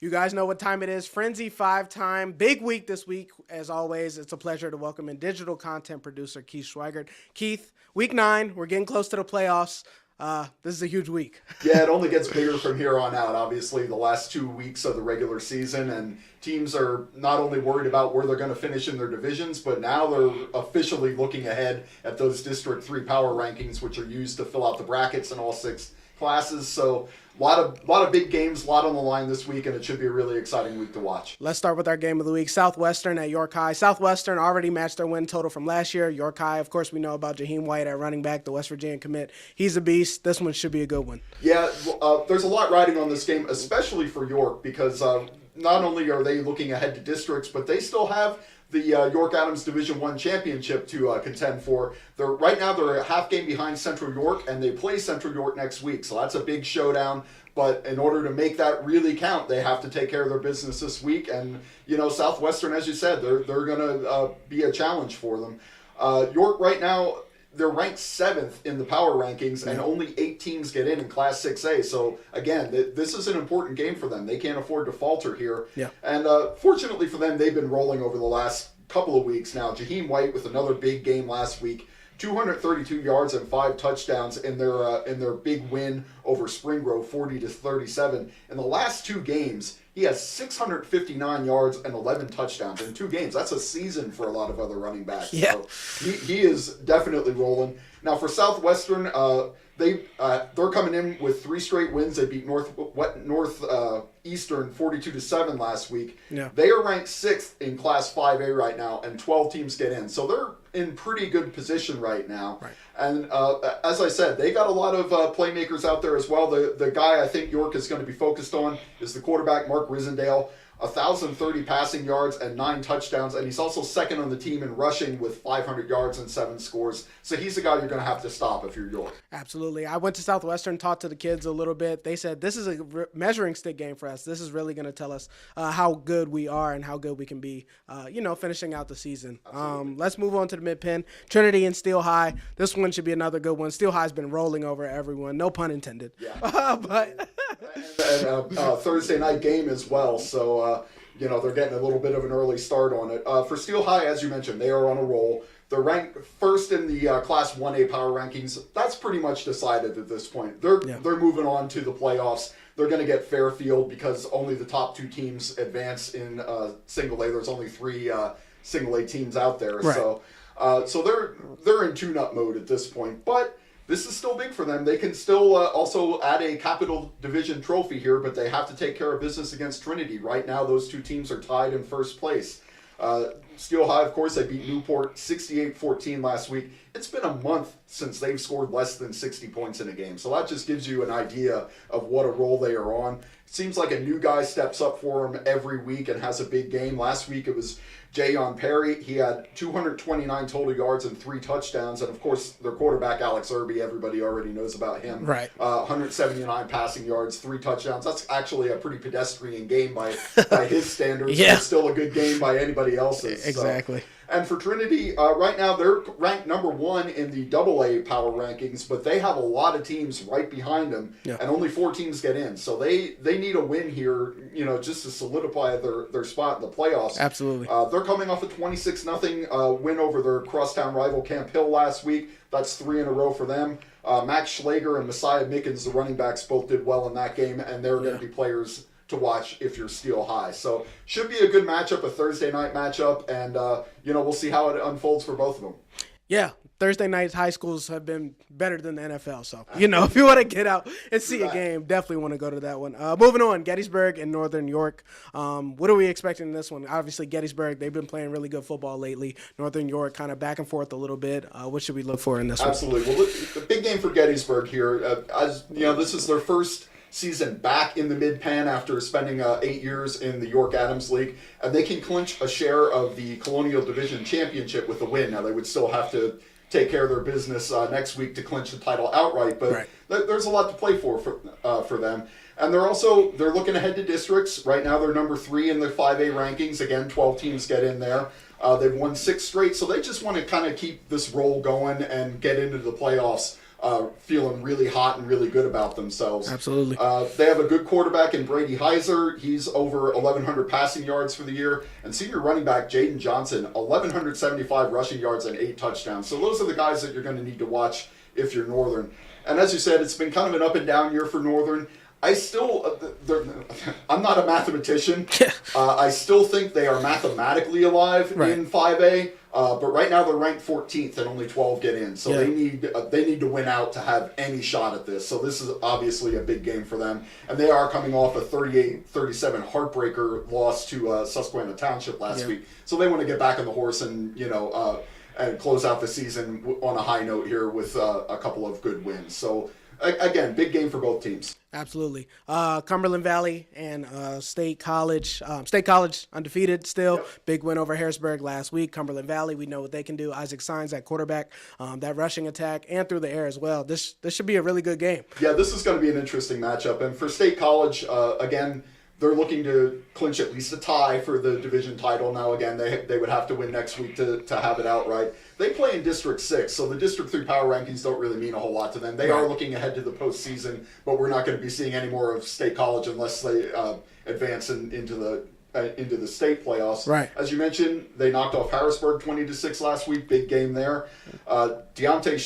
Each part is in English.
You guys know what time it is. Frenzy 5 time. Big week this week. As always, it's a pleasure to welcome in digital content producer Keith Schweigert. Keith, week 9. We're getting close to the playoffs. This is a huge week. Yeah, it only gets bigger from here on out. Obviously, the last 2 weeks of the regular season, and teams are not only worried about where they're going to finish in their divisions, but now they're officially looking ahead at those District 3 power rankings, which are used to fill out the brackets in all 6 classes. So a lot of big games, a lot on the line this week, and it should be a really exciting week to watch. Let's start with our game of the week. Southwestern at York High. Southwestern already matched their win total from last year. York High, of course, we know about Jaheim White at running back, the West Virginia commit. He's a beast. This one should be a good one. Yeah, there's a lot riding on this game, especially for York, because not only are they looking ahead to districts, but they still have the York Adams Division I championship to contend for. Right now they're a half game behind Central York, and they play Central York next week, so that's a big showdown. But in order to make that really count, they have to take care of their business this week. And, Southwestern, as you said, they're going to be a challenge for them. York right now, they're ranked 7th in the power rankings, and only 8 teams get in Class 6A. So, again, this is an important game for them. They can't afford to falter here. Yeah. And fortunately for them, they've been rolling over the last couple of weeks now. Jaheim White with another big game last week. 232 yards and 5 touchdowns in their big win over Spring Grove, 40-37. In the last 2 games, he has 659 yards and 11 touchdowns in 2 games. That's a season for a lot of other running backs. Yeah. So he is definitely rolling. Now for Southwestern, they're coming in with 3 straight wins. They beat Northeastern 42-7 last week. Yeah. They are ranked 6th in Class 5A right now, and 12 teams get in. So they're in pretty good position right now. Right. And as I said, they got a lot of playmakers out there as well. The guy I think York is going to be focused on is the quarterback, Mark Risendale. 1,030 passing yards and 9 touchdowns, and he's also second on the team in rushing with 500 yards and 7 scores. So he's a guy you're going to have to stop if you're York. Absolutely. I went to Southwestern, talked to the kids a little bit. They said this is a measuring stick game for us. This is really going to tell us how good we are and how good we can be, finishing out the season. Let's move on to the mid-pen. Trinity and Steel High. This one should be another good one. Steel High's been rolling over everyone. No pun intended. Yeah. But and Thursday night game as well. So, they're getting a little bit of an early start on it. For Steel High, as you mentioned, they are on a roll. They're ranked first in the Class 1A power rankings. That's pretty much decided at this point. They're moving on to the playoffs. They're going to get fair field because only the top 2 teams advance in single A. There's only 3 single A teams out there. Right. So they're in tune-up mode at this point. But this is still big for them. They can still also add a Capital Division trophy here, but they have to take care of business against Trinity. Right now, those 2 teams are tied in first place. Steel High, of course, they beat Newport 68-14 last week. It's been a month since they've scored less than 60 points in a game. So that just gives you an idea of what a role they are on. It seems like a new guy steps up for them every week and has a big game. Last week it was Jayon Perry. He had 229 total yards and 3 touchdowns. And, of course, their quarterback, Alex Irby, everybody already knows about him. Right. 179 passing yards, 3 touchdowns. That's actually a pretty pedestrian game by his standards. Yeah. But still a good game by anybody else's. Exactly. So. And for Trinity, right now they're ranked number 1 in the AA power rankings, but they have a lot of teams right behind them, and only 4 teams get in. So they need a win here, just to solidify their spot in the playoffs. Absolutely. They're coming off a 26-0 win over their crosstown rival Camp Hill last week. That's 3 in a row for them. Max Schlager and Messiah Mickens, the running backs, both did well in that game, and they're going to be players to watch if you're Steel High. So should be a good matchup, a Thursday night matchup, and we'll see how it unfolds for both of them. Yeah, Thursday nights high schools have been better than the NFL. So, if you want to get out and see a game, definitely want to go to that one. Moving on, Gettysburg and Northern York. What are we expecting in this one? Obviously, Gettysburg, they've been playing really good football lately. Northern York kind of back and forth a little bit. What should we look for in this one? Absolutely. Well, the big game for Gettysburg here, as this is their first season back in the mid-pan after spending 8 years in the York Adams League, and they can clinch a share of the Colonial Division Championship with a win. Now, they would still have to take care of their business next week to clinch the title outright, but there's a lot to play for them. And they're looking ahead to districts. Right now, they're number 3 in the 5A rankings. Again, 12 teams get in there. They've won 6 straight, so they just want to kind of keep this roll going and get into the playoffs feeling really hot and really good about themselves. Absolutely. They have a good quarterback in Brady Heiser. He's over 1,100 passing yards for the year. And senior running back Jaden Johnson, 1,175 rushing yards and 8 touchdowns. So those are the guys that you're going to need to watch if you're Northern. And as you said, it's been kind of an up and down year for Northern. I still, I'm not a mathematician. I still think they are mathematically alive in 5A. But right now they're ranked 14th and only 12 get in. So they need to win out to have any shot at this. So this is obviously a big game for them. And they are coming off a 38-37 heartbreaker loss to Susquehanna Township last week. So they want to get back on the horse and, and close out the season on a high note here with a couple of good wins. So again, big game for both teams. Absolutely. Cumberland Valley and State College. State College undefeated still. Yep. Big win over Harrisburg last week. Cumberland Valley, we know what they can do. Isaac Sines at quarterback, that rushing attack, and through the air as well. This should be a really good game. Yeah, this is going to be an interesting matchup. And for State College, again, they're looking to clinch at least a tie for the division title. Now, again, they would have to win next week to have it outright. They play in District 6, so the District 3 power rankings don't really mean a whole lot to them. They are looking ahead to the postseason, but we're not going to be seeing any more of State College unless they advance into the state playoffs. Right. As you mentioned, they knocked off Harrisburg 20-6 last week. Big game there. Deontay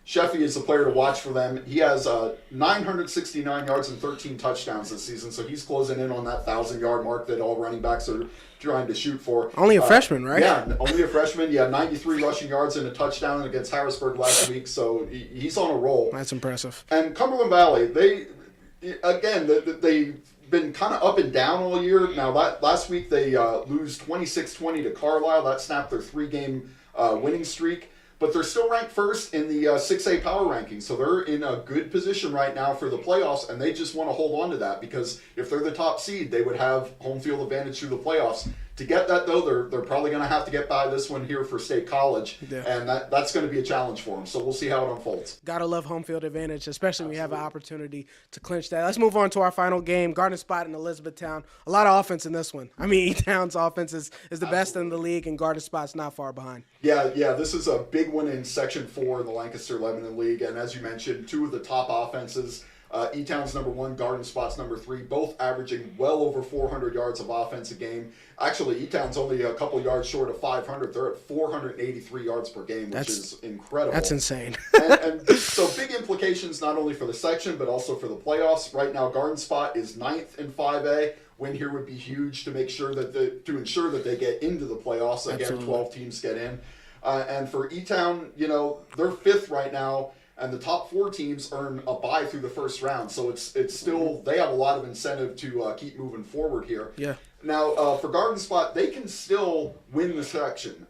Sheffy is the player to watch for them. He has 969 yards and 13 touchdowns this season, so he's closing in on that 1,000-yard mark that all running backs are trying to shoot for. Only a freshman, right? Yeah, only a freshman. Yeah, 93 rushing yards and a touchdown against Harrisburg last week, so he's on a roll. That's impressive. And Cumberland Valley, they've been kind of up and down all year. Now, last week they lose 26-20 to Carlisle. That snapped their 3-game winning streak. But they're still ranked first in the 6A power rankings, so they're in a good position right now for the playoffs, and they just want to hold on to that because if they're the top seed, they would have home field advantage through the playoffs. To get that, though, they're probably going to have to get by this one here for State College, and that's going to be a challenge for them. So we'll see how it unfolds. Gotta love home field advantage, especially when you have an opportunity to clinch that. Let's move on to our final game, Garden Spot in Elizabethtown. A lot of offense in this one. I mean, E-Town's offense is the best in the league, and Garden Spot's not far behind. Yeah, this is a big one in Section 4 in the Lancaster-Lebanon League, and as you mentioned, 2 of the top offenses. E-Town's number 1, Garden Spot's number 3, both averaging well over 400 yards of offense a game. Actually, E-Town's only a couple yards short of 500. They're at 483 yards per game, which is incredible. That's insane. and so big implications not only for the section, but also for the playoffs. Right now, Garden Spot is 9th in 5A. Win here would be huge to make sure that to ensure that they get into the playoffs. Again, Absolutely. 12 teams get in. And for E-Town, they're 5th right now. And the top 4 teams earn a bye through the first round, so it's still they have a lot of incentive to keep moving forward here. Yeah. Now for Garden Spot, they can still win the section.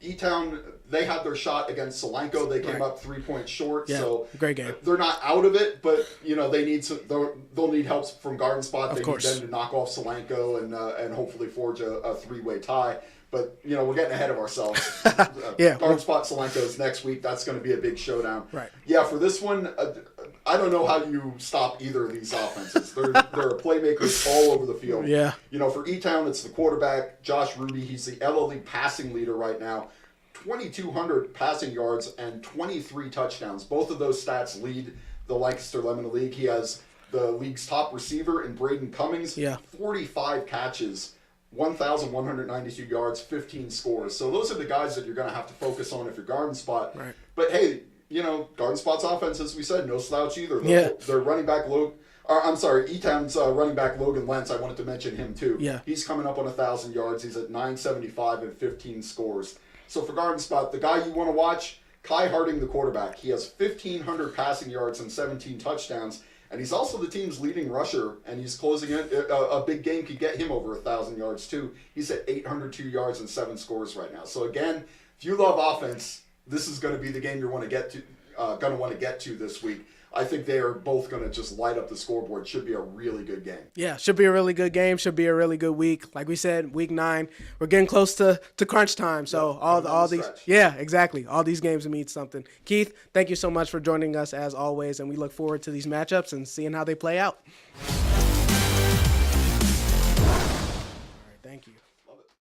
E-Town, they had their shot against Solanco. They came up 3 points short. Yeah, so great game. They're not out of it, but they need they'll need help from Garden Spot. They need them to knock off Solanco and hopefully forge a 3-way tie. But, we're getting ahead of ourselves. Garden Spot Solanco's next week. That's going to be a big showdown. Right. Yeah, for this one, I don't know how you stop either of these offenses. There are playmakers all over the field. Yeah. For E-Town, it's the quarterback, Josh Ruby. He's the LLE passing leader right now. 2,200 passing yards and 23 touchdowns. Both of those stats lead the Lancaster-Lebanon League. He has the league's top receiver in Braden Cummings. 45 catches. 1,192 yards, 15 scores. So those are the guys that you're going to have to focus on if you're Garden Spot. Right. But hey, Garden Spot's offense, as we said, no slouch either. Their running back E-Town's running back Logan Lentz. I wanted to mention him too. Yeah. He's coming up on 1,000 yards. He's at 975 and 15 scores. So for Garden Spot, the guy you want to watch, Kai Harding, the quarterback. He has 1,500 passing yards and 17 touchdowns. And he's also the team's leading rusher, and he's closing it. A big game could get him over 1,000 yards, too. He's at 802 yards and 7 scores right now. So, again, if you love offense, this is going to be the game you're going to want to get to this week. I think they are both going to just light up the scoreboard. Should be a really good game. Yeah, should be a really good game. Should be a really good week. Like we said, week 9, we're getting close to crunch time. So all these, exactly. All these games mean something. Keith, thank you so much for joining us as always, and we look forward to these matchups and seeing how they play out. All right, thank you.